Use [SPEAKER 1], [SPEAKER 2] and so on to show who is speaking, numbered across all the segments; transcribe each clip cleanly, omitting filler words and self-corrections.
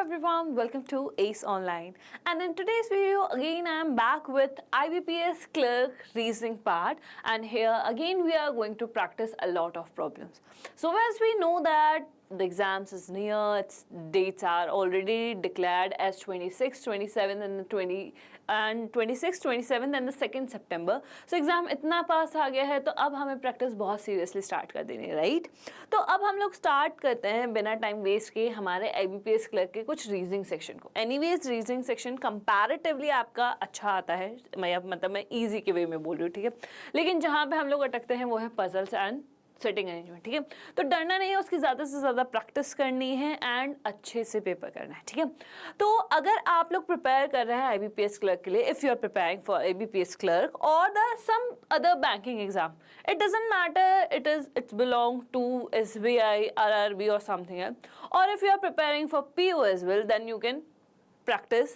[SPEAKER 1] everyone, welcome to ACE Online, and in today's video again I am back with IBPS Clerk Reasoning part, and here again we are going to practice a lot of problems. So as we know that the exams is near, its dates are already declared as 26, 27 and the 26, 27 and the 2nd September. So exam इतना पास आ गया है तो अब हमें practice बहुत seriously start कर देनी है, राइट? तो अब हम लोग स्टार्ट करते हैं बिना टाइम वेस्ट किए हमारे IBPS क्लर्क के कुछ रीजनिंग सेक्शन को. एनीवेज रीजनिंग सेक्शन कंपैरेटिवली आपका अच्छा आता है, मैं इजी के वे में बोल रही हूँ, ठीक है? लेकिन जहाँ पे हम लोग अटकते हैं वो है पजल्स एंड सेटिंग अरेंजमेंट, ठीक है? तो डरना नहीं है, उसकी ज़्यादा से ज़्यादा प्रैक्टिस करनी है एंड अच्छे से पेपर करना है, ठीक है? तो अगर आप लोग प्रिपेयर कर रहे हैं IBPS क्लर्क के लिए, if you are preparing for IBPS clerk और the some other banking exam, it doesn't matter, it's belong to SBI, RRB or something else, or if you are preparing for PO as well, then you can practice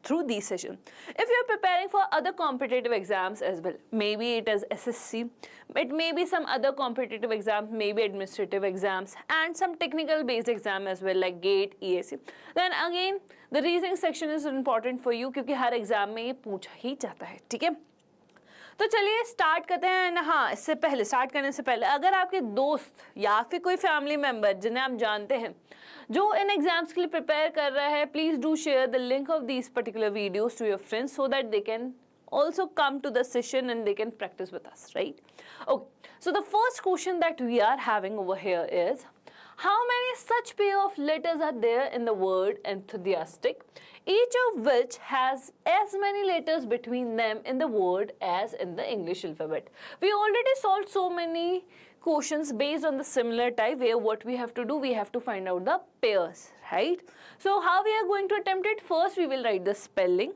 [SPEAKER 1] through these sessions. If you are preparing for other competitive exams as well, maybe it is SSC, it may be some other competitive exams, maybe administrative exams and some technical based exam as well like GATE, EAC, then again the reasoning section is important for you क्योंकि हर exam में ये पूछा ही जाता है, ठीक है? तो चलिए स्टार्ट करते हैं. हाँ, इससे पहले स्टार्ट करने से पहले अगर आपके दोस्त या फिर कोई फैमिली मेंबर जिन्हें आप जानते हैं जो इन एग्जाम्स के लिए प्रिपेयर कर रहा है, please do share the link of these particular videos to your friends so that they can also come to the session and they can practice with us, right? Okay, so the first question that we are having over here is, how many such pair of letters are there in the word enthusiastic, each of which has as many letters between them in the word as in the English alphabet? We already solved so many questions based on the similar type where what we have to do, we have to find out the pairs, right? So how we are going to attempt it? First we will write the spelling,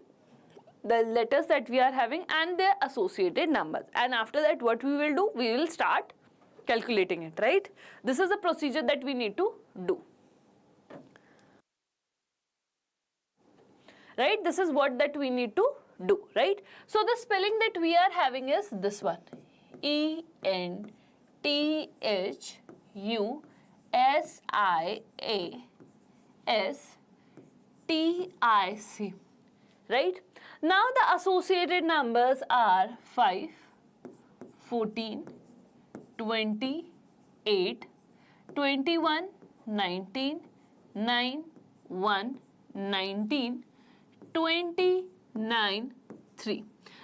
[SPEAKER 1] the letters that we are having and their associated numbers, and after that what we will do, we will start calculating it, right? This is the procedure that we need to do, right? This is what that we need to do, right? So the spelling that we are having is this one, ENTHUSIASTIC, right? Now the associated numbers are 5, 14, 28, 21, 19, 9, 1, 19, 29, 3.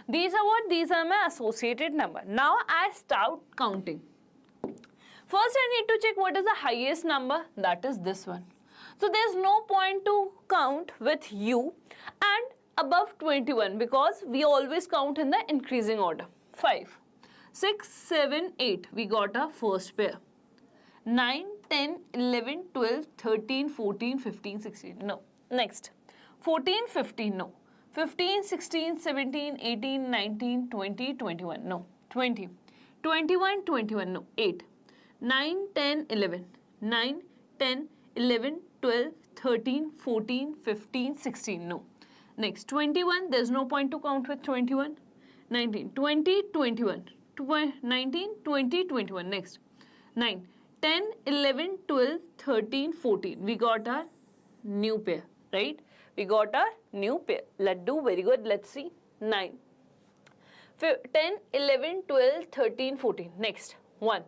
[SPEAKER 1] These are what? These are my associated number. Now I start counting. First I need to check what is the highest number, that is this one. So there's no point to count with U and above 21 because we always count in the increasing order. 5, 6, 7, 8, we got our first pair. 9, 10, 11, 12, 13, 14, 15, 16, no. Next, 14, 15, no. 15, 16, 17, 18, 19, 20, 21, no. 20, 21, 21, no. 8, 9, 10, 11, 9, 10, 11, 12, 13, 14, 15, 16, no. Next, 21, there's no point to count with 21. 19, 20, 21, 19, 20, 21. Next, 9, 10, 11, 12, 13, 14. We got our new pair, right? We got our new pair. Let's do very good. Let's see. 9, 10, 11, 12, 13, 14. Next, 1,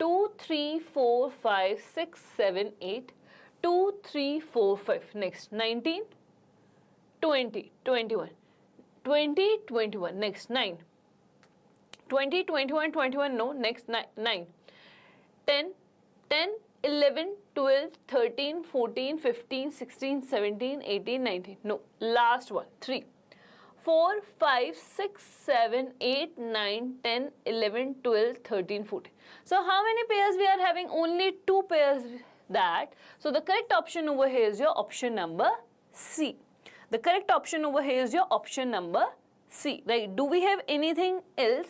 [SPEAKER 1] 2, 3, 4, 5, 6, 7, 8. 2, 3, 4, 5. Next, 19, 20, 21, 20, 21, next 9, 20, 21, 21, no, next 9, 10, 10, 11, 12, 13, 14, 15, 16, 17, 18, 19, no, last one, 3, 4, 5, 6, 7, 8, 9, 10, 11, 12, 13, 14. So how many pairs we are having? Only 2 pairs that. So the correct option over here is your option number C. The correct option over here is your option number C, right? Do we have anything else?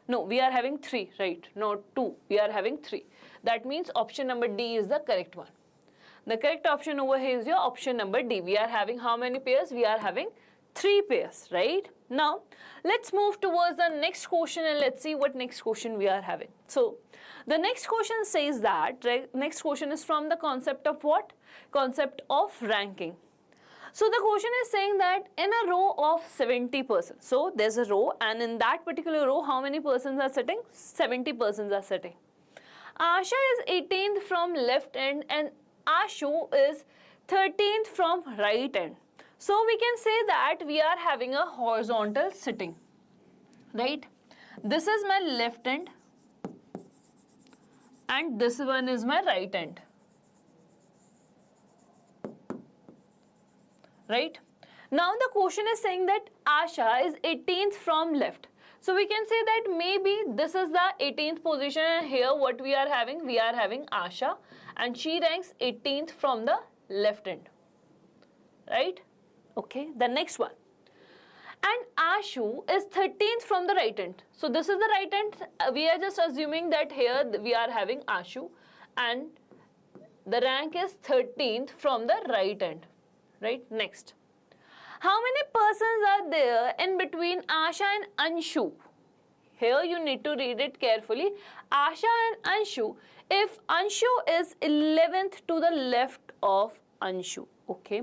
[SPEAKER 1] No, we are having 3, right? Not 2, we are having 3. That means option number D is the correct one. The correct option over here is your option number D. We are having how many pairs? We are having 3 pairs, right? Now, let's move towards the next question and let's see what next question we are having. So, the next question says that, next question is from the concept of what? Concept of ranking. So, the question is saying that in a row of 70 persons, so there's a row and in that particular row, how many persons are sitting? 70 persons are sitting. Asha is 18th from left end and Ashu is 13th from right end. So we can say that we are having a horizontal sitting, right? This is my left end and this one is my right end, right? Now the question is saying that Asha is 18th from left. So we can say that maybe this is the 18th position and here what we are having Asha and she ranks 18th from the left end, right? Okay, the next one. And Ashu is 13th from the right end. So this is the right end. We are just assuming that here we are having Ashu and the rank is 13th from the right end, right? Next. How many persons are there in between Asha and Anshu? Here you need to read it carefully. Asha and Anshu. If Anshu is 11th to the left of Anshu, okay?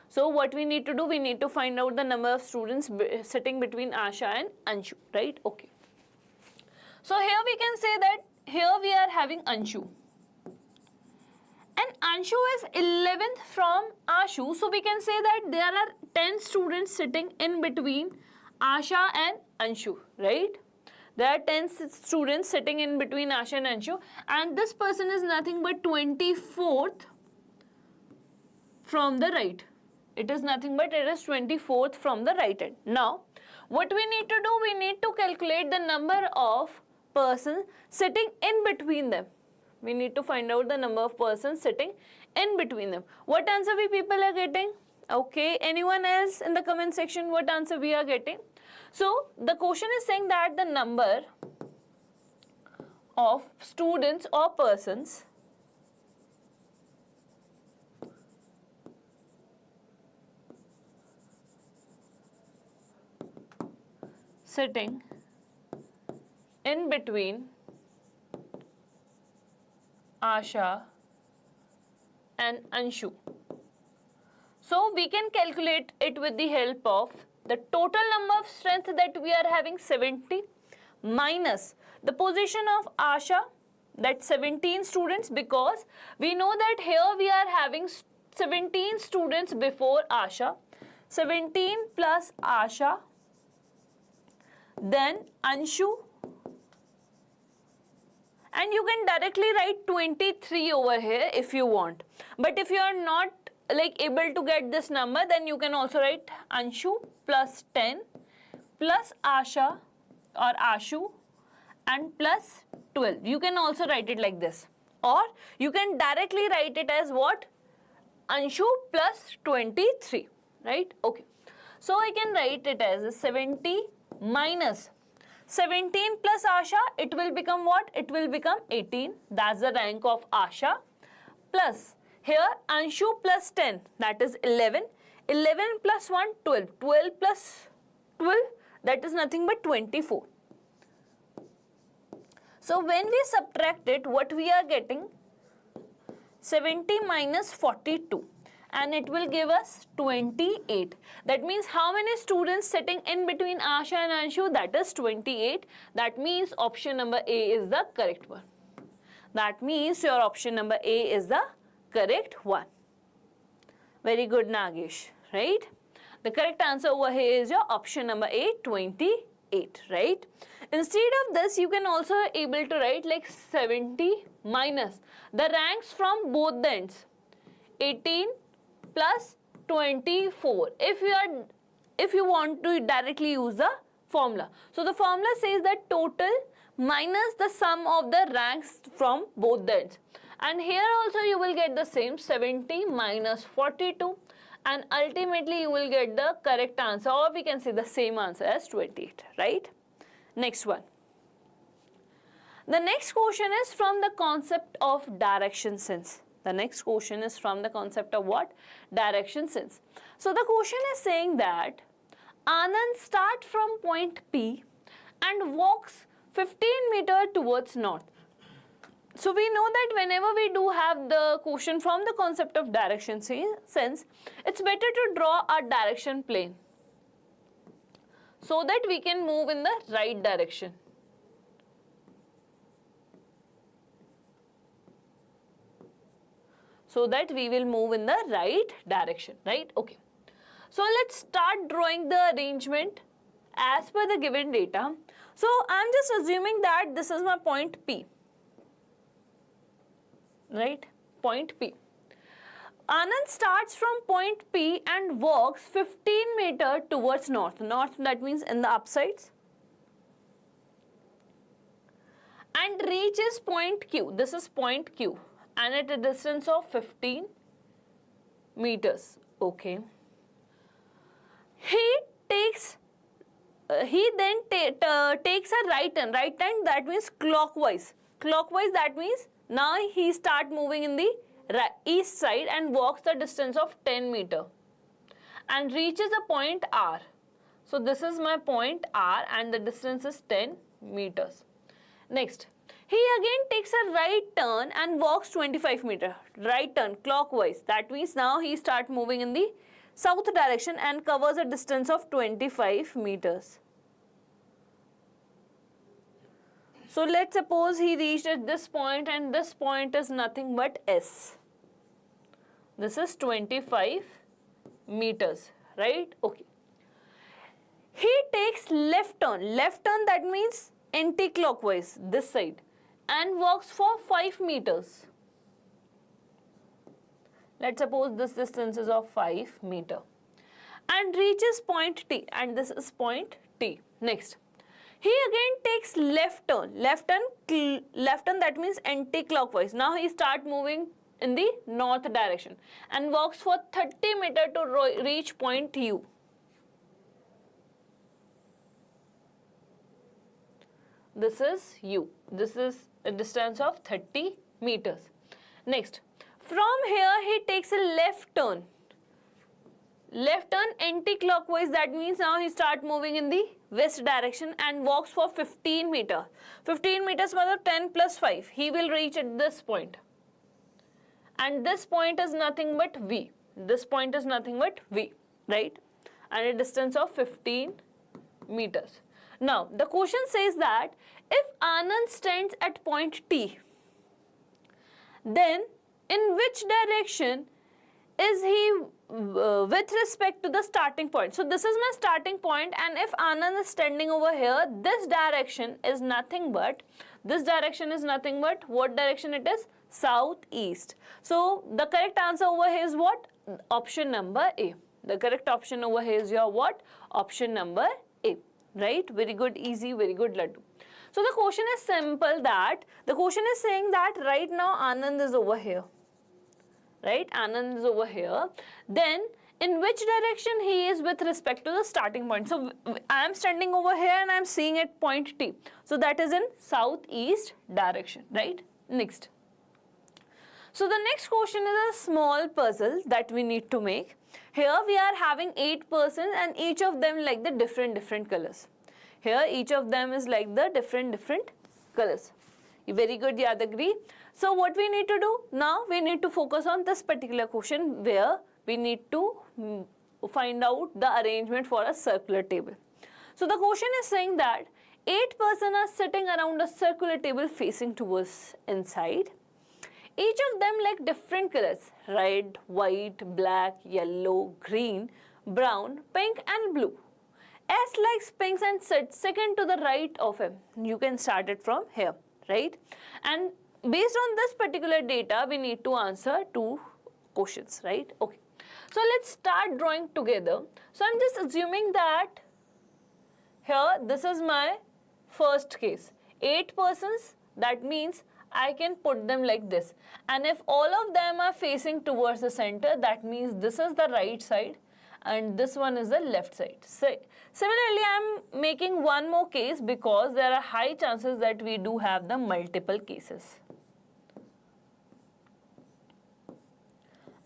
[SPEAKER 1] So what we need to do, we need to find out the number of students sitting between Asha and Anshu, right? Okay. So here we can say that here we are having Anshu. And Anshu is 11th from Ashu. So we can say that there are 10 students sitting in between Asha and Anshu, right? There are 10 students sitting in between Asha and Anshu. And this person is nothing but 24th from the right. It is nothing but it is 24th from the right end. Now, what we need to do, we need to calculate the number of persons sitting in between them. We need to find out the number of persons sitting in between them. What answer we people are getting? Okay, anyone else in the comment section, what answer we are getting? So, the question is saying that the number of students or persons sitting in between Asha and Anshu. So we can calculate it with the help of the total number of strength that we are having 70 minus the position of Asha, that 17 students, because we know that here we are having 17 students before Asha, 17 plus Asha, then Anshu, and you can directly write 23 over here if you want. But if you are not able to get this number, then you can also write Anshu plus 10 plus Asha or Ashu and plus 12. You can also write it like this. Or you can directly write it as what? Anshu plus 23, right? Okay. So I can write it as 70 minus 17 plus Asha, it will become what? It will become 18. That's the rank of Asha. Plus, here Anshu plus 10, that is 11. 11 plus 1, 12. 12 plus 12, that is nothing but 24. So, when we subtract it, what we are getting? 70 minus 42. And it will give us 28. That means how many students sitting in between Asha and Anshu? That is 28. That means option number A is the correct one. That means your option number A is the correct one. Very good, Nagesh, right? The correct answer over here is your option number A, 28, right? Instead of this, you can also able to write like 70 minus the ranks from both the ends. 18 plus 24 if you want to directly use the formula. So the formula says that total minus the sum of the ranks from both the ends. And here also you will get the same 70 minus 42 and ultimately you will get the correct answer, or we can say the same answer as 28, right? Next one. The next question is from the concept of direction sense. The next question is from the concept of what? Direction sense. So the question is saying that Anand starts from point P and walks 15 meters towards north. So we know that whenever we do have the question from the concept of direction sense, it's better to draw a direction plane so that we can move in the right direction. So that we will move in the right direction, right? Okay. So let's start drawing the arrangement as per the given data. So I'm just assuming that this is my point P, right? Point P. Anand starts from point P and walks 15 meters towards north. North, that means in the upsides. And reaches point Q. This is point Q. And at a distance of 15 meters. Okay. He then takes a right turn. Right turn, that means clockwise. Clockwise, that means now he start moving in the east side and walks the distance of 10 meters and reaches a point R. So this is my point R and the distance is 10 meters. Next, he again takes a right turn and walks 25 meters. Right turn clockwise. That means now he start moving in the south direction and covers a distance of 25 meters. So let's suppose he reached at this point and this point is nothing but S. This is 25 meters, right? Okay. He takes left turn. Left turn, that means anti-clockwise, this side, and walks for 5 meters. Let's suppose this distance is of 5 meters and reaches point T, and this is point T. Next, he again takes left turn. Left turn, that means anti-clockwise. Now he start moving in the north direction and walks for 30 meters to reach point U. This is U. This is a distance of 30 meters. Next, from here he takes a left turn. Left turn anti-clockwise, that means now he start moving in the west direction and walks for 15 meters. 15 meters means 10 plus 5. He will reach at this point. And this point is nothing but V. This point is nothing but V, right? And a distance of 15 meters. Now, the question says that if Anand stands at point T, then in which direction is he with respect to the starting point? So this is my starting point, and if Anand is standing over here, this direction is nothing but, what direction it is? Southeast. So the correct answer over here is what? Option number A. The correct option over here is your what? Option number A. Right? Very good, easy, very good, Laddu. So the question is simple, that the question is saying that right now Anand is over here. Right? Anand is over here. Then in which direction he is with respect to the starting point? So I am standing over here and I am seeing at point T. So that is in southeast direction, right? Next. So the next question is a small puzzle that we need to make. Here we are having 8 persons and each of them like the different colors. Here each of them is like the different colors. Very good, Yadagri. So what we need to do? Now we need to focus on this particular question where we need to find out the arrangement for a circular table. So the question is saying that 8 persons are sitting around a circular table facing towards inside. Each of them like different colors: red, white, black, yellow, green, brown, pink and blue. S likes pinks and sits second to the right of him. You can start it from here, right? And based on this particular data, we need to answer 2 questions, right? Okay. So let's start drawing together. So I'm just assuming that here this is my first case. 8 persons, that means I can put them like this. And if all of them are facing towards the center, that means this is the right side and this one is the left side. So, similarly, I am making one more case because there are high chances that we do have the multiple cases.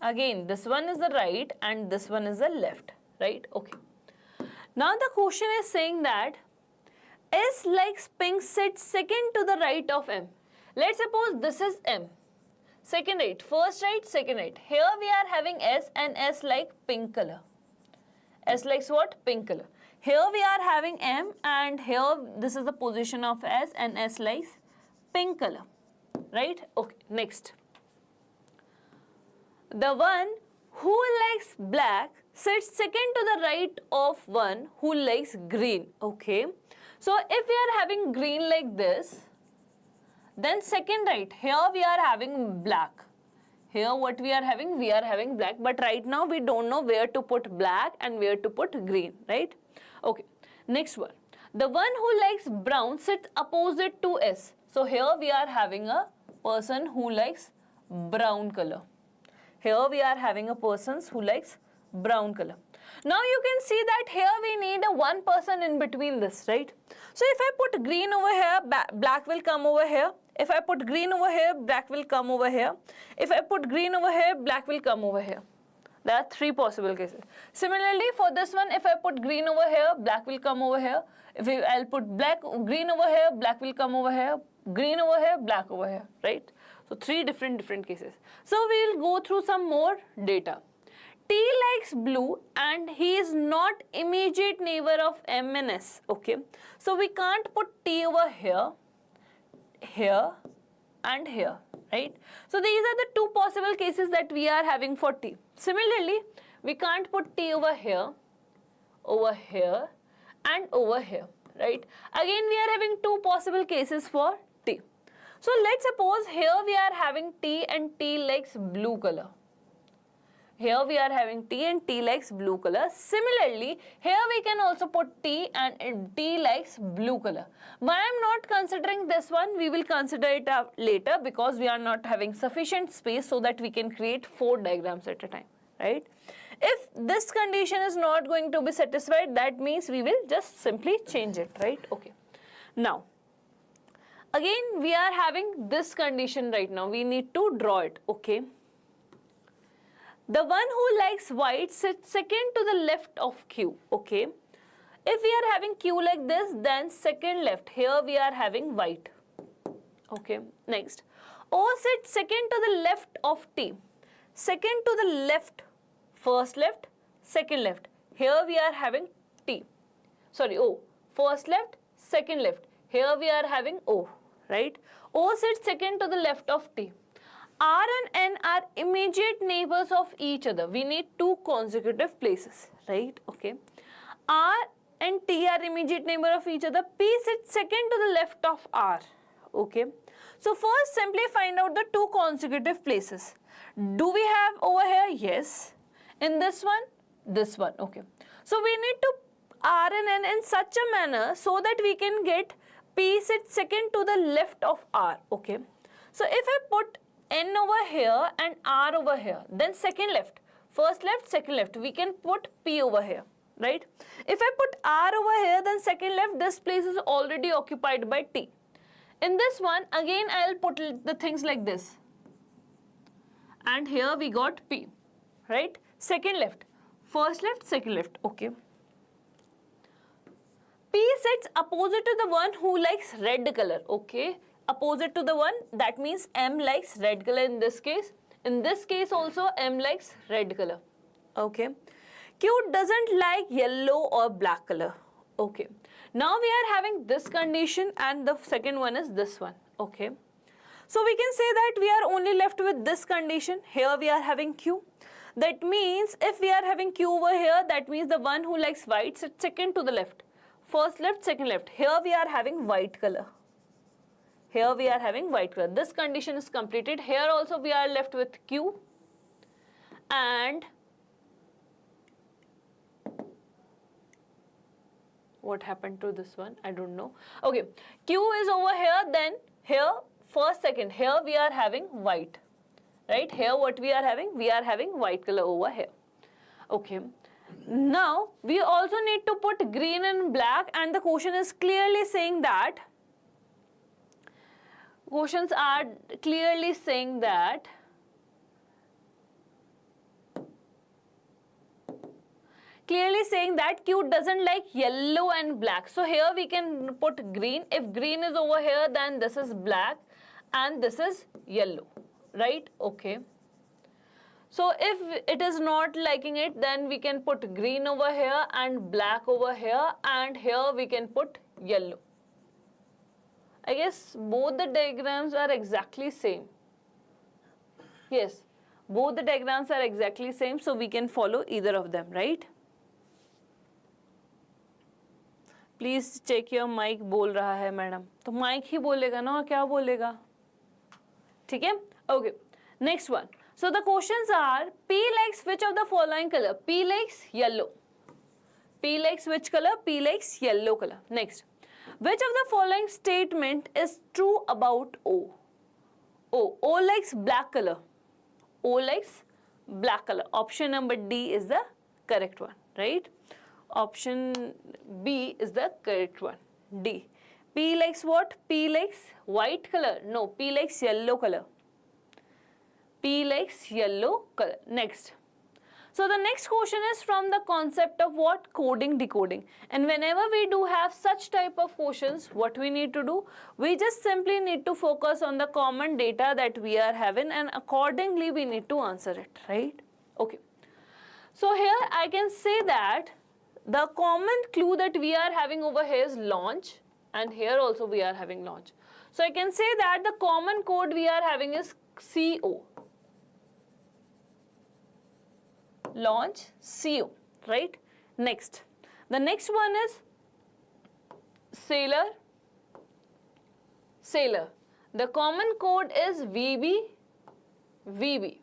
[SPEAKER 1] Again, this one is the right and this one is the left, right? Okay. Now the question is saying that S likes pink sits second to the right of M. Let's suppose this is M. Second right, first right, second right. Here we are having S and S like pink color. S likes what? Pink color. Here we are having M and here this is the position of S and S likes pink color. Right? Okay, next. The one who likes black sits second to the right of one who likes green. Okay. So if we are having green like this, then second right, here we are having black. Here what we are having? We are having black. But right now we don't know where to put black and where to put green. Right? Okay. Next one. The one who likes brown sits opposite to S. So here we are having a person who likes brown color. Here we are having a person who likes brown color. Now you can see that here we need a one person in between this, right? So if I put green over here, black will come over here. If I put green over here, black will come over here. If I put green over here, black will come over here. There are three possible cases. Similarly, for this one, if I put green over here, black will come over here. If I'll put green over here, black will come over here. Green over here, black over here, right? So three different cases. So we will go through some more data. T likes blue and he is not immediate neighbor of M and S. Okay. So we can't put T over here, here and here, right? So these are the two possible cases that we are having for T. Similarly, we can't put T over here and over here, right? Again, we are having two possible cases for T. So let's suppose here we are having T and T likes blue color. Here we are having T and T likes blue color. Similarly, here we can also put T and T likes blue color. Why I am not considering this one, we will consider it later because we are not having sufficient space so that we can create 4 diagrams at a time, right? If this condition is not going to be satisfied, that means we will just simply change it, right? Okay. Now, again we are having this condition right now. We need to draw it, okay? The one who likes white sits second to the left of Q, okay? If we are having Q like this, then second left. Here we are having white, okay? Next, O sits second to the left of T. Second to the left, first left, second left. Here we are having T. Sorry, O. First left, second left. Here we are having O, right? O sits second to the left of T. R and N are immediate neighbors of each other. We need 2 consecutive places, right? Okay. R and T are immediate neighbor of each other. P sits second to the left of R, okay? So first simply find out the 2 consecutive places. Do we have over here? Yes. In this one, okay. So we need to R and N in such a manner so that we can get P sits second to the left of R, okay. So if I put N over here and R over here, then second left, first left, second left, we can put P over here, right? If I put R over here, then second left, this place is already occupied by T. In this one, again I'll put the things like this. And here we got P, right? Second left, first left, second left, okay. P sits opposite to the one who likes red color, okay. Opposite to the one, that means M likes red color in this case. In this case also, M likes red color, okay. Q doesn't like yellow or black color, okay. Now we are having this condition and the second one is this one, okay. So we can say that we are only left with this condition. Here we are having Q. That means if we are having Q over here, that means the one who likes white sits second to the left. First left, second left. Here we are having white color. Here we are having white color. This condition is completed. Here also we are left with Q and what happened to this one? I don't know. Okay, Q is over here, then here first, second. Here we are having white, right? Here what we are having? We are having white color over here. Okay. Now we also need to put green and black, and the question is clearly saying that questions are clearly saying that clearly saying that Q doesn't like yellow and black. So here we can put green. If green is over here, then this is black and this is yellow, right? Okay. So if it is not liking it, then we can put green over here and black over here, and here we can put yellow. I guess both the diagrams are exactly same. Yes, both the diagrams are exactly same, so we can follow either of them, right? Please check your mic. बोल रहा है madam, तो mic ही बोलेगा ना, और क्या बोलेगा? ठीक है? Okay. Next one. So the questions are: P likes which of the following color? P likes yellow. P likes which color? P likes yellow color. Next. Which of the following statement is true about O? O likes black color. O likes black color. Option number D is the correct one, right? Option B is the correct one. D. P likes what? P likes white color. No, P likes yellow color. P likes yellow color. Next. So the next question is from the concept of what? Coding, decoding. And whenever we do have such type of questions, what we need to do? We just simply need to focus on the common data that we are having, and accordingly we need to answer it, right? Okay. So here I can say that the common clue that we are having over here is launch, and here also we are having launch. So I can say that the common code we are having is CO. Launch, CO, right? Next. The next one is sailor. Sailor. The common code is VB, VB.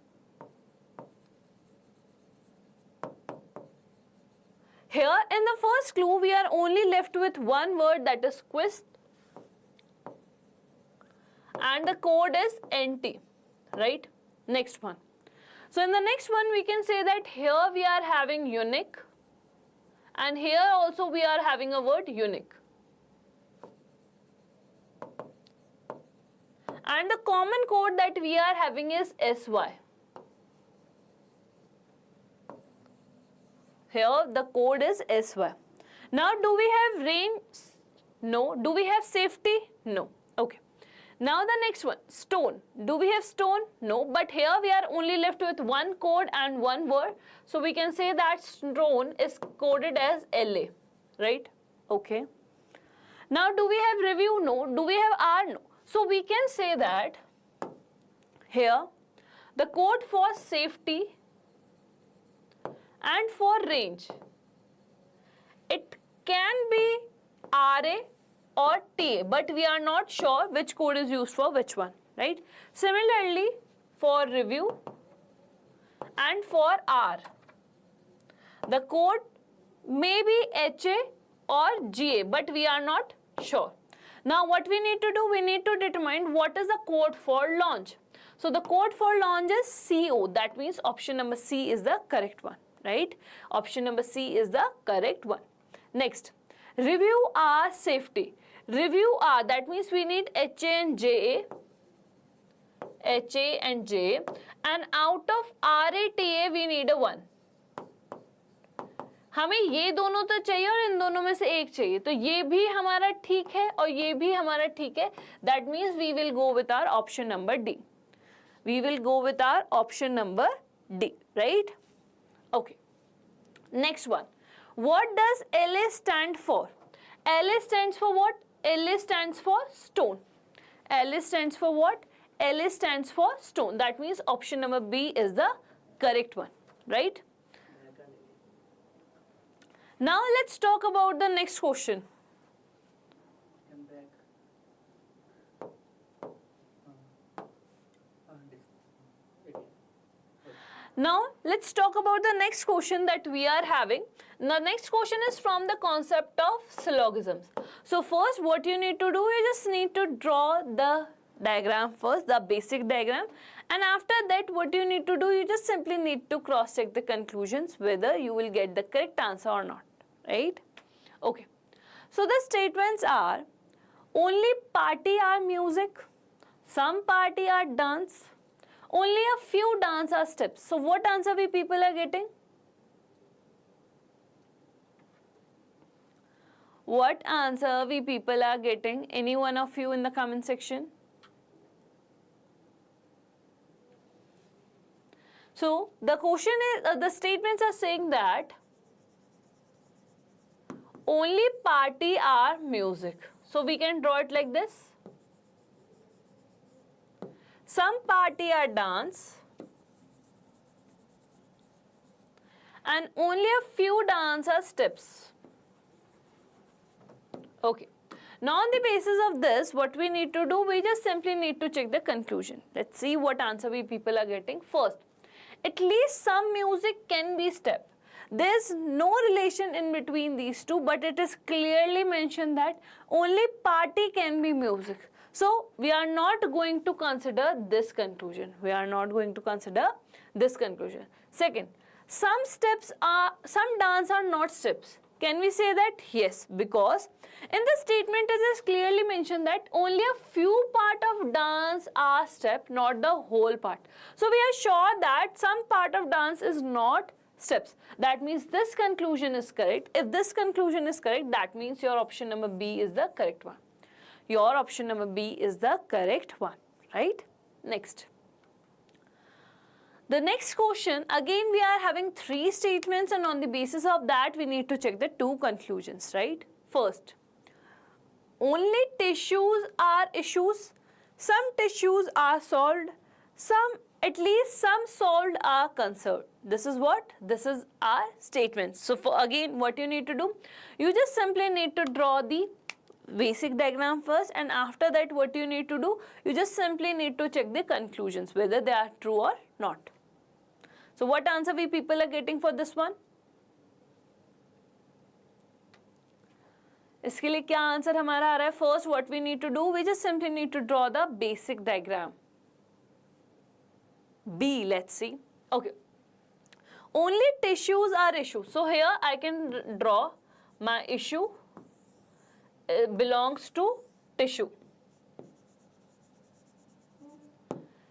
[SPEAKER 1] Here in the first clue, we are only left with one word, that is quest, and the code is NT, right? Next one. So in the next one, we can say that here we are having unique, and here also we are having a word unique. And the common code that we are having is SY. Here the code is SY. Now do we have range? No. Do we have safety? No. Okay. Now the next one, stone. Do we have stone? No, but here we are only left with one code and one word. So we can say that stone is coded as LA, right? Okay. Now do we have review? No. Do we have R? No. So we can say that here the code for safety and for range, it can be RA or TA, but we are not sure which code is used for which one, right? Similarly, for review and for R, the code may be HA or GA, but we are not sure. Now what we need to do? We need to determine what is the code for launch. So the code for launch is CO. That means option number C is the correct one, right? Option number C is the correct one. Next, review R safety. Review R, that means we need HA and JA, HA and JA, and out of RA TA we need a 1. हमें ये दोनों तो चाहिए और इन दोनों में से एक चाहिए, तो ये भी हमारा ठीक है और ये भी हमारा ठीक है. That means we will go with our option number D. We will go with our option number D, right? Okay. Next one. What does LA stand for? LA stands for what? LA stands for stone. LA stands for what? LA stands for stone. That means option number B is the correct one, right? Now let's talk about the next question. Now let's talk about the next question that we are having. The next question is from the concept of syllogisms. So first what you need to do, you just need to draw the diagram first, the basic diagram, and after that what you need to do, you just simply need to cross check the conclusions whether you will get the correct answer or not, right? Okay. So the statements are: only party are music, some party are dance, only a few dance are steps. So what answer we people are getting? What answer we people are getting? Any one of you in the comment section? So the question is, the statements are saying that only party are music. So we can draw it like this. Some party are dance and only a few dance are steps. Okay. Now on the basis of this, what we need to do, we just simply need to check the conclusion. Let's see what answer we people are getting. First, at least some music can be step. There's no relation in between these two, but it is clearly mentioned that only party can be music. So we are not going to consider this conclusion. We are not going to consider this conclusion. Second, some dance are not steps. Can we say that? Yes, because in the statement it is clearly mentioned that only a few part of dance are step, not the whole part. So we are sure that some part of dance is not steps. That means this conclusion is correct. If this conclusion is correct, that means your option number B is the correct one. Your option number B is the correct one, right? Next. The next question, again we are having 3 statements, and on the basis of that we need to check the 2 conclusions, right? First, only tissues are issues, some tissues are solved, at least some solved are concerned. This is what? This is our statement. So for again, what you need to do, you just simply need to draw the basic diagram first, and after that what you need to do, you just simply need to check the conclusions, whether they are true or not. So what answer we people are getting for this one? इसके लिए क्या answer हमारा आ रहा है? First, what we need to do, we just simply need to draw the basic diagram. B, let's see. Okay. Only tissues are issues. So here I can draw my issue belongs to tissue.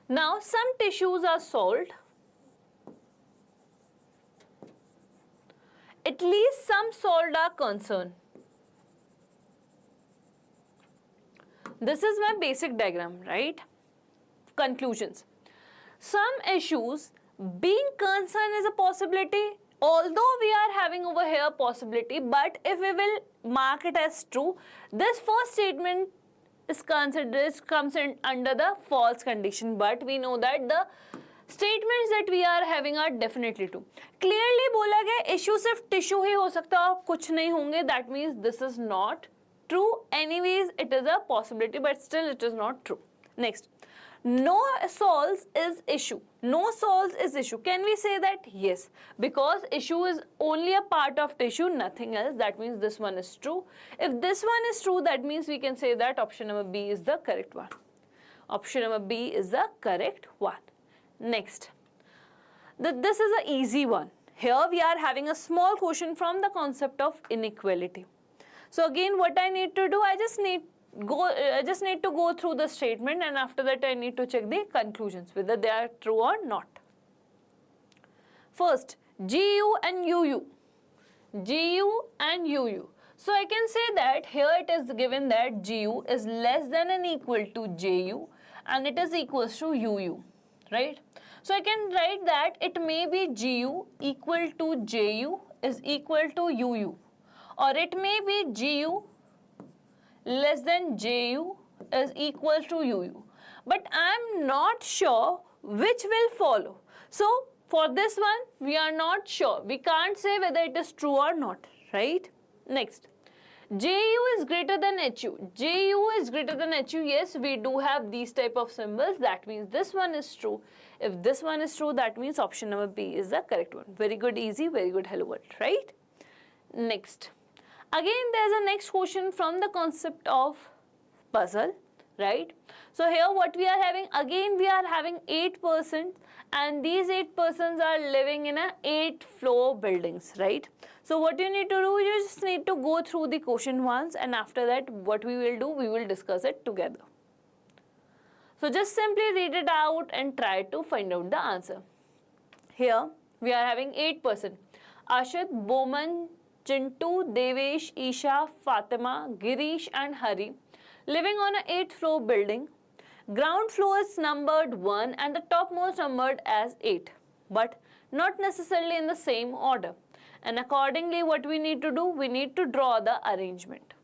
[SPEAKER 1] Now some tissues are solved. At least some solved are concerned. This is my basic diagram, right? Conclusions. Some issues, being concerned is a possibility, although we are having over here possibility, but if we will mark it as true, this first statement is considered, comes in under the false condition, but we know that the statements that we are having are definitely true. Clearly बोला गया issue सिर्फ tissue ही हो सकता है और कुछ नहीं होंगे, that means this is not true. Anyways, it is a possibility, but still it is not true. Next, no sols is issue. No sols is issue. Can we say that? Yes, because issue is only a part of tissue, nothing else. That means this one is true. If this one is true, that means we can say that option number B is the correct one. Option number B is the correct one. Next, this is an easy one. Here we are having a small question from the concept of inequality. So again, what I need to do, I just need to go through the statement, and after that I need to check the conclusions, whether they are true or not. First, GU and UU. GU and UU. So I can say that here it is given that GU is less than and equal to JU, and it is equals to UU, right? So I can write that it may be GU equal to JU is equal to UU, or it may be GU less than JU is equal to UU. But I am not sure which will follow. So for this one, we are not sure. We can't say whether it is true or not, right? Next, JU is greater than HU. JU is greater than HU. Yes, we do have these type of symbols. That means this one is true. If this one is true, that means option number B is the correct one. Very good, easy, very good, hello world, right? Next. Again, there's a next question from the concept of puzzle, right? So here what we are having, again we are having 8 persons, and these 8 persons are living in a 8-floor buildings, right? So what you need to do, you just need to go through the question once, and after that what we will do, we will discuss it together. So just simply read it out and try to find out the answer. Here we are having 8 persons. Ashit, Bowman, Chintu, Devesh, Isha, Fatima, Girish and Hari living on an 8th floor building. Ground floor is numbered 1 and the topmost numbered as 8, but not necessarily in the same order. And accordingly, what we need to do? We need to draw the arrangement.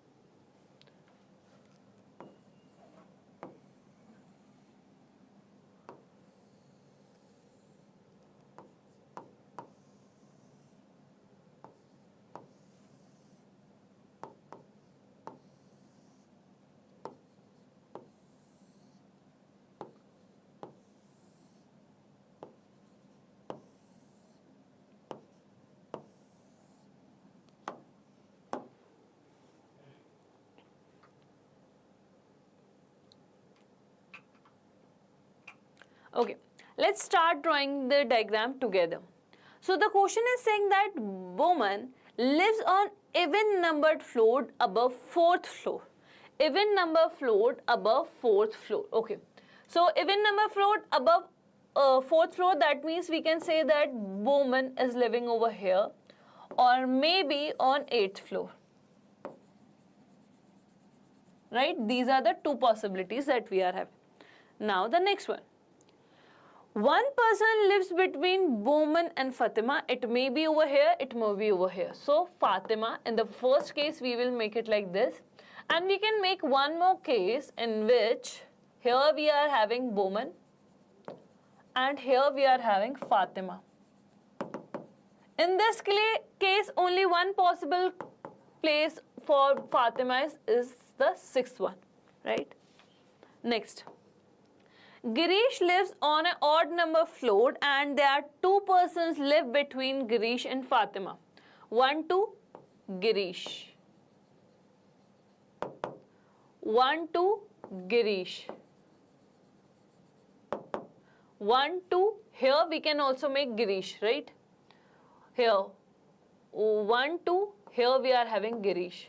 [SPEAKER 1] Okay, let's start drawing the diagram together. So the question is saying that woman lives on even numbered floor above 4th floor. Even number floor above 4th floor. Okay, so even number floor above 4th floor, that means we can say that woman is living over here or maybe on 8th floor. Right, these are the two possibilities that we are having. Now the next one. One person lives between Bowman and Fatima. It may be over here, it may be over here. So Fatima, in the first case, we will make it like this. And we can make one more case in which here we are having Bowman and here we are having Fatima. In this case, only one possible place for Fatima is the 6th one, right? Next. Girish lives on an odd number floor and there are 2 persons live between Girish and Fatima. 1, 2, Girish. 1, 2, Girish. 1, 2, here we can also make Girish, right? Here, 1, 2, here we are having Girish.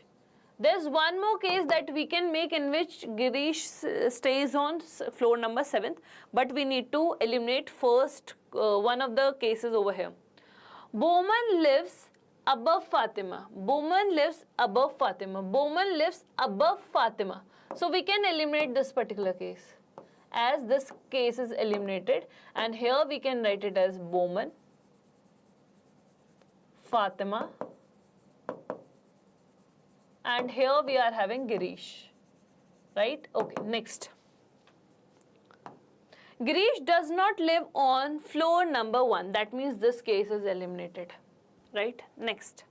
[SPEAKER 1] There's one more case that we can make in which Girish stays on floor number 7th, but we need to eliminate first one of the cases over here. Bowman lives above Fatima. Bowman lives above Fatima. Bowman lives above Fatima. So we can eliminate this particular case. As this case is eliminated, and here we can write it as Bowman, Fatima, and here we are having Girish, right? Okay, next. Girish does not live on floor number 1. That means this case is eliminated, right? Next.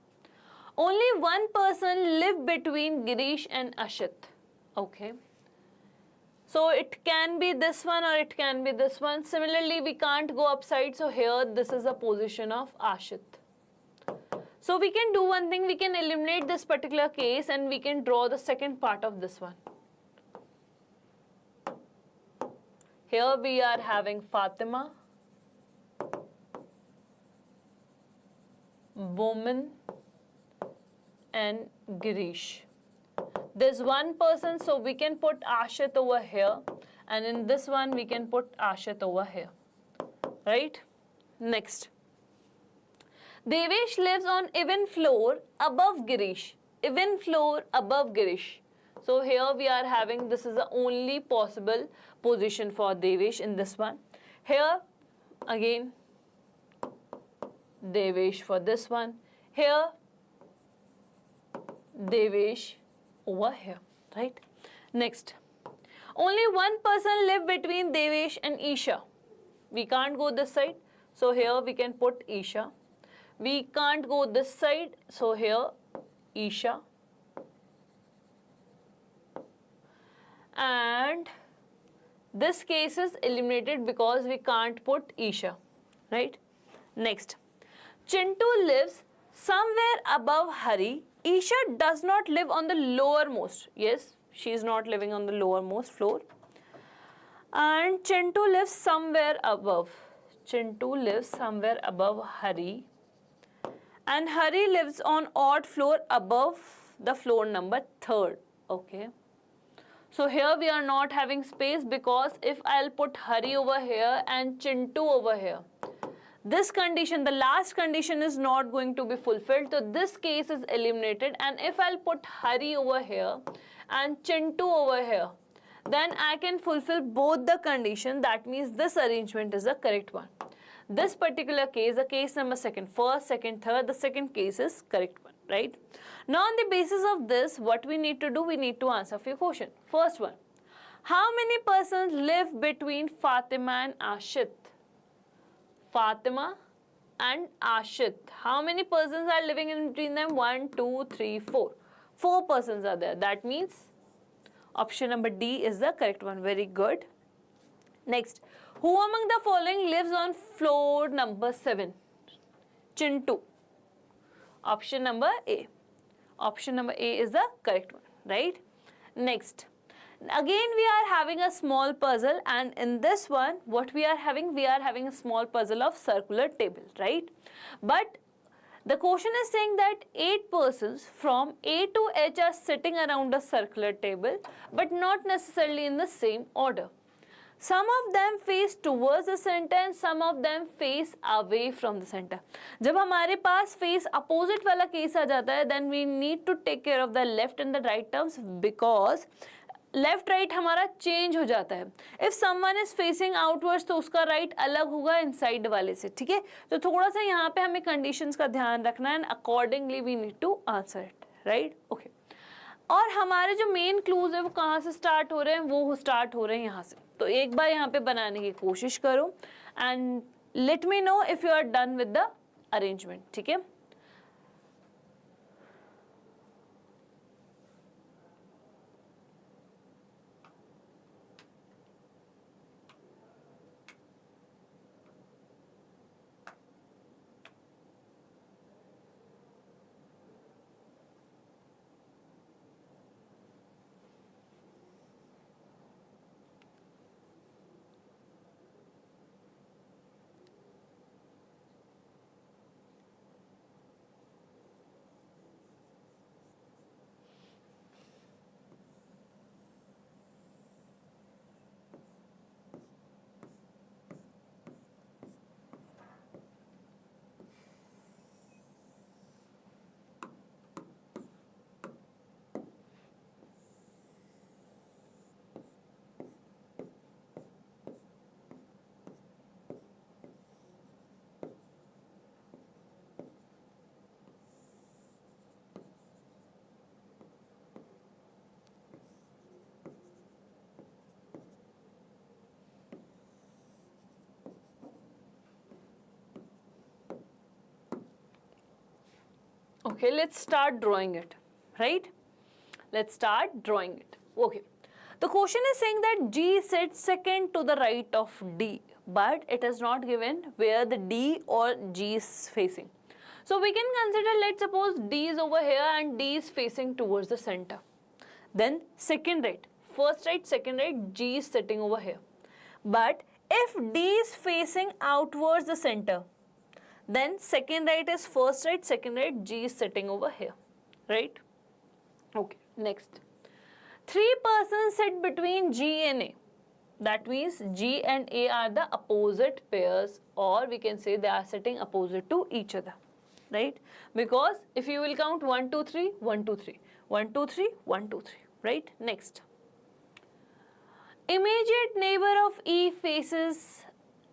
[SPEAKER 1] Only one person live between Girish and Ashit. Okay. So it can be this one or it can be this one. Similarly, we can't go upside. So here, this is the position of Ashit. So we can do one thing, we can eliminate this particular case and we can draw the second part of this one. Here we are having Fatima, Bowman and Girish. There's one person, so we can put Ashit over here, and in this one we can put Ashit over here, right? Next. Devesh lives on even floor above Girish. Even floor above Girish. So here we are having, this is the only possible position for Devesh in this one. Here again Devesh for this one. Here Devesh over here, right? Next. Only one person live between Devesh and Isha. We can't go this side, so here we can put Isha. We can't go this side, so here Isha. And this case is eliminated because we can't put Isha, right? Next. Chintu lives somewhere above Hari. Isha does not live on the lowermost. Yes, she is not living on the lowermost floor. And Chintu lives somewhere above. Chintu lives somewhere above Hari. And Hari lives on odd floor above the floor number 3rd. Okay. So here we are not having space because if I'll put Hari over here and Chintu over here, this condition, the last condition is not going to be fulfilled, so this case is eliminated. And if I'll put Hari over here and Chintu over here, then I can fulfill both the condition. That means this arrangement is the correct one. This particular case, the case number second, first, second, third, the second case is correct one, right? Now on the basis of this, what we need to do, we need to answer few questions. First one, how many persons live between Fatima and Ashit? Fatima and Ashit. How many persons are living in between them? 1, 2, 3, 4. 4 persons are there. That means option number D is the correct one. Very good. Next, who among the following lives on floor number 7? Chintu. Option number A. Option number A is the correct one, right? Next, again we are having a small puzzle, and in this one what we are having a small puzzle of circular table, right? But the question is saying that 8 persons from A to H are sitting around a circular table, but not necessarily in the same order. Some of them face towards the center and some of them face away from the center. जब हमारे पास face opposite वाला case आ जाता है, then we need to take care of the left and the right terms, because left right हमारा change हो जाता है. If someone is facing outwards तो उसका राइट अलग होगा इनसाइड वाले से, ठीक है? तो थोड़ा सा यहाँ पे हमें कंडीशंस का ध्यान रखना है, and accordingly we need to answer it, right? Okay. और हमारे जो मेन क्लूज है वो कहाँ से स्टार्ट हो रहे हैं? वो स्टार्ट हो रहे हैं यहाँ से. तो एक बार यहाँ पे बनाने की कोशिश करो and let me know if you are done with the arrangement, ठीक है? Okay, let's start drawing it, right? Let's start drawing it. Okay. The question is saying that G sits second to the right of D, but it is not given where the D or G is facing. So we can consider, let's suppose D is over here and D is facing towards the center. Then second right, first right, second right, G is sitting over here. But if D is facing outwards the center, then second right is first right, second right, G is sitting over here, right? Okay, next. 3 persons sit between G and A. That means G and A are the opposite pairs, or we can say they are sitting opposite to each other, right? Because if you will count 1, 2, 3, 1, 2, 3, 1, 2, 3, 1, 2, 3, right? Next. Immediate neighbor of E faces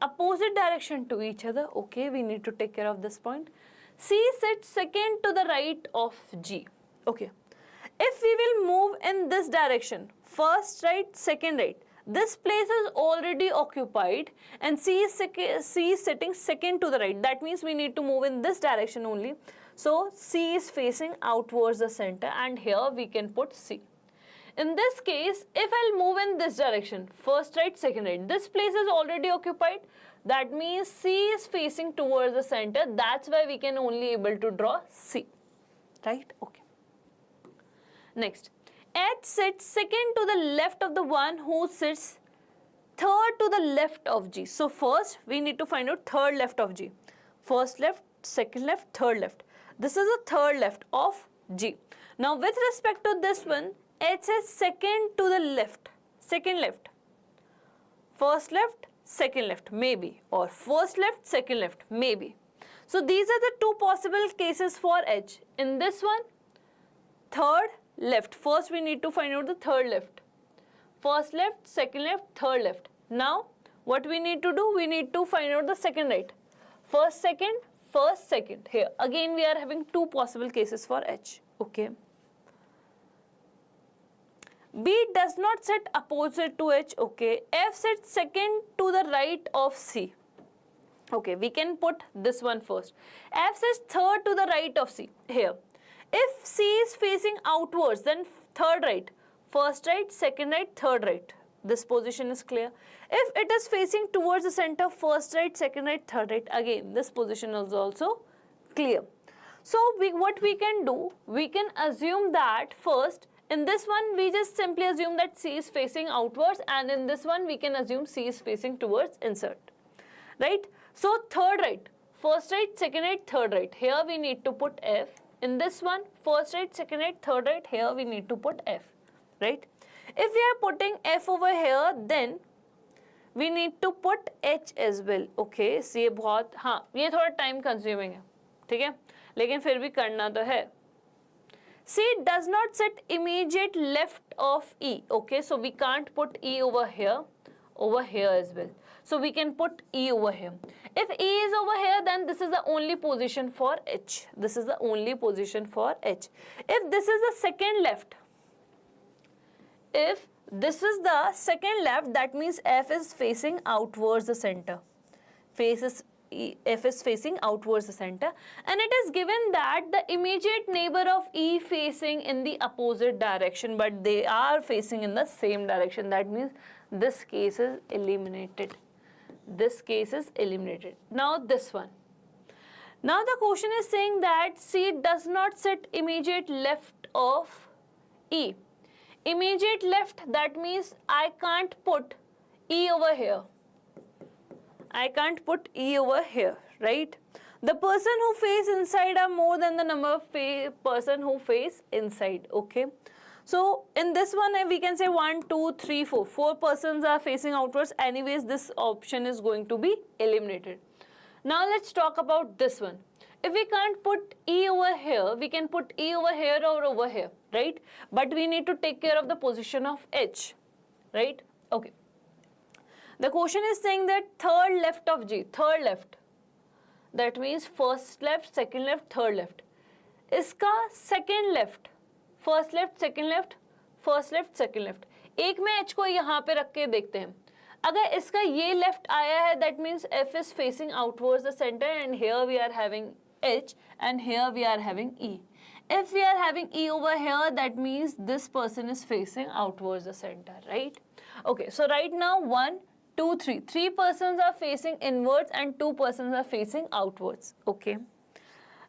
[SPEAKER 1] opposite direction to each other. Okay, we need to take care of this point. C sits second to the right of G. Okay. If we will move in this direction, first right, second right, this place is already occupied and C is sitting second to the right. That means we need to move in this direction only. So C is facing outwards the center, and here we can put C. In this case, if I'll move in this direction, first right, second right, this place is already occupied. That means C is facing towards the center. That's why we can only able to draw C, right? Okay. Next, H sits second to the left of the one who sits third to the left of G. So first we need to find out third left of G. First left, second left, third left. This is the third left of G. Now with respect to this one, H is second to the left, second left, first left, second left, maybe, or first left, second left, maybe. So these are the two possible cases for H. In this one, third left. First we need to find out the third left. First left, second left, third left. Now what we need to do? We need to find out the second right. First, second. Here again we are having two possible cases for H. Okay. B does not sit opposite to H. Okay. F sits second to the right of C. Okay, we can put this one first. F sits third to the right of C. Here, if C is facing outwards, then third right. First right, second right, third right. This position is clear. If it is facing towards the center, first right, second right, third right. Again, this position is also clear. So what we can do, we can assume that first, in this one, we just simply assume that C is facing outwards, and in this one, we can assume C is facing towards insert. Right? So third right, first right, second right, third right. Here we need to put F. In this one, first right, second right, third right. Here we need to put F. Right? If we are putting F over here, then we need to put H as well. Okay, ये बहुत, हाँ, ये थोड़ा time consuming है, ठीक है? लेकिन फिर भी करना तो है. C does not sit immediate left of E. Okay, so we can't put E over here as well. So we can put E over here. If E is over here, then this is the only position for H. This is the only position for H. If this is the second left, if this is the second left, that means F is facing outwards the center. F is facing outwards the center, and it is given that the immediate neighbor of E facing in the opposite direction, but they are facing in the same direction. That means this case is eliminated. This case is eliminated. Now this one. Now the question is saying that C does not sit immediate left of E. Immediate left, that means I can't put E over here. I can't put E over here, right? The person who face inside are more than the number of person who face inside, okay? So in this one, we can say 1, 2, 3, 4. 4 persons are facing outwards. Anyways, this option is going to be eliminated. Now let's talk about this one. If we can't put E over here, we can put E over here or over here, right? But we need to take care of the position of H, right? Okay. The question is saying that third left of G, third left. That means first left, second left, third left. इसका second left, first left, second left, first left, second left. एक में H को यहाँ पे रख के देखते हैं. अगर इसका ये left आया है, that means F is facing outwards the center, and here we are having H, and here we are having E. If we are having E over here, that means this person is facing outwards the center, right? Okay, so right now 1, 2, 3. 3 persons are facing inwards and 2 persons are facing outwards. Okay.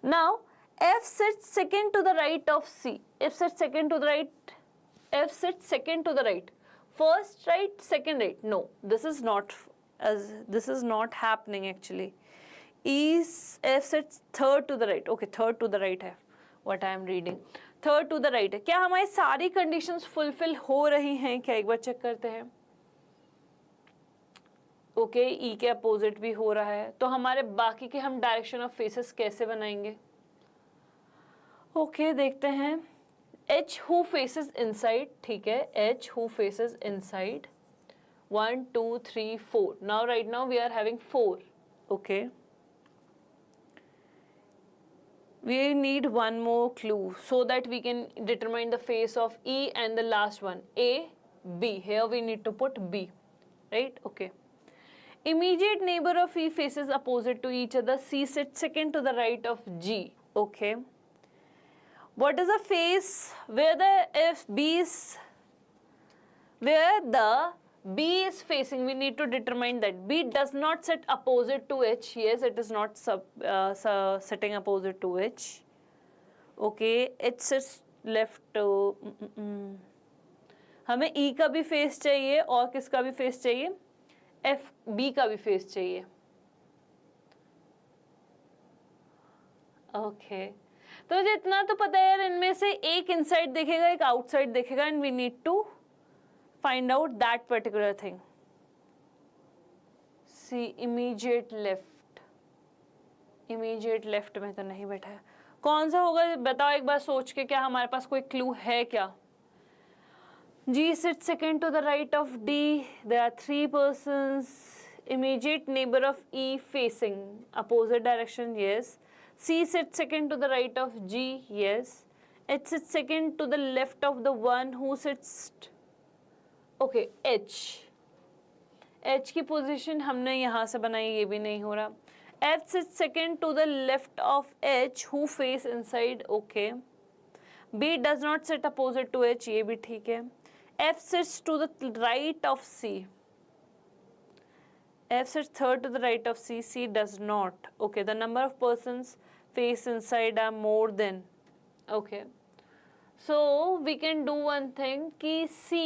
[SPEAKER 1] Now, F sits second to the right of C. F sits second to the right. F sits second to the right. First right, second right. No, this is not happening actually. F sits third to the right. Okay, third to the right है. What I am reading. Third to the right है. क्या हमारी सारी conditions fulfill हो रही हैं क्या? एक बार check करते हैं. ओके, ई के अपोजिट भी हो रहा है, तो हमारे बाकी के हम डायरेक्शन ऑफ फेसेस कैसे बनाएंगे? ओके, देखते हैं. H who faces inside, ठीक है, H who faces inside. 1, 2, 3, 4. Now right now we are having 4. Okay. We need one more clue so that we can determine the face of E and the last one, A, B. Here we need to put B, right? Okay. Immediate neighbor of E faces opposite to each other. C sits second to the right of G. Okay. What is the face where the B is facing? We need to determine that. B does not sit opposite to H. Yes, it is not sitting opposite to H. Okay. It sits left to. हमें E का भी face चाहिए और किसका भी face चाहिए? B का भी फेस चाहिए. ओके, तो मुझे इतना तो पता है यार, इनमें से एक इनसाइड देखेगा, एक आउटसाइड देखेगा, and we need to find out that particular thing. See immediate left, immediate left में तो नहीं बैठा है, कौन सा होगा बताओ एक बार सोच के, क्या हमारे पास कोई क्लू है क्या? G sits second to the right of D. There are 3 persons. Immediate neighbor of E facing opposite direction. Yes. C sits second to the right of G. Yes. H sits second to the left of the one who sits. Okay. H. H की position हमने यहाँ से बनाई, ये भी नहीं हो रहा. F sits second to the left of H who face inside. Okay. B does not sit opposite to H. ये भी ठीक है. F sits to the right of C. F sits third to the right of C. C does not. Okay, the number of persons face inside are more than. Okay. So we can do one thing कि C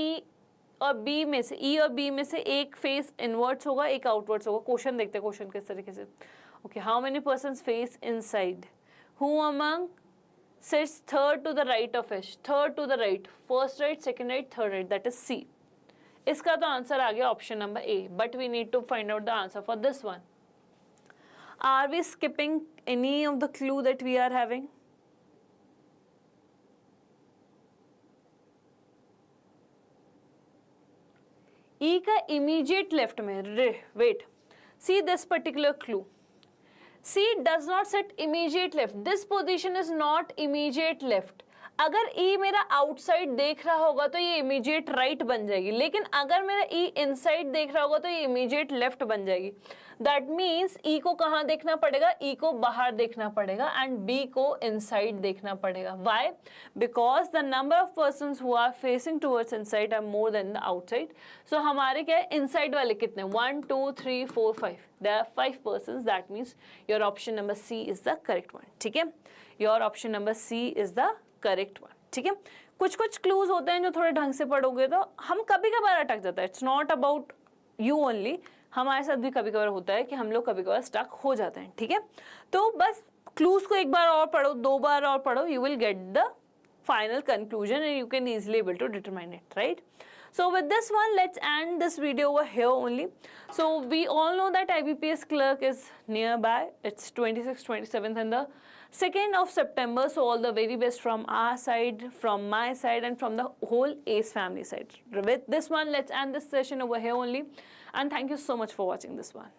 [SPEAKER 1] और B में से, E और B में से एक face inwards होगा, एक outwards होगा. क्वेश्चन देखते हैं क्वेश्चन किस तरीके से. Okay, how many persons face inside? Who among sits third to the right of H, third to the right, first right, second right, third right, that is C. इसका तो answer आ गया option number A, but we need to find out the answer for this one. Are we skipping any of the clue that we are having? E का immediate left में, wait, see this particular clue. C does not sit immediate left. This position is not immediate left. अगर E मेरा outside देख रहा होगा तो ये immediate right बन जाएगी, लेकिन अगर मेरा E इनसाइड देख रहा होगा तो ये इमीडिएट लेफ्ट बन जाएगी. दैट मीन्स E को कहाँ देखना पड़ेगा? E को बाहर देखना पड़ेगा एंड B को इनसाइड देखना पड़ेगा. Why? Because the number of persons who are facing towards inside are more than the outside. So हमारे क्या है, इनसाइड वाले कितने? 1 2 3 4 5. There are 5 persons. That means your option number C is the correct one. ठीक है? Your option number C is the correct one. ठीक है, कुछ कुछ क्लूज होते हैं जो थोड़े ढंग से पढ़ोगे तो हम कभी कभार अटक जाता है. It's not about you only, हमारे साथ भी कभी कभार होता है कि हम लोग कभी कभार स्टक हो जाते हैं. ठीक है, तो बस क्लूज को एक बार और पढ़ो, 2 बार और पढ़ो, you will get the final conclusion and you can easily able to determine it, right? So with this one, let's end this video over here only. So we all know that IBPS clerk is nearby. It's 26th, 27th and the 2nd of September. So all the very best from our side, from my side and from the whole ACE family side. With this one, let's end this session over here only. And thank you so much for watching this one.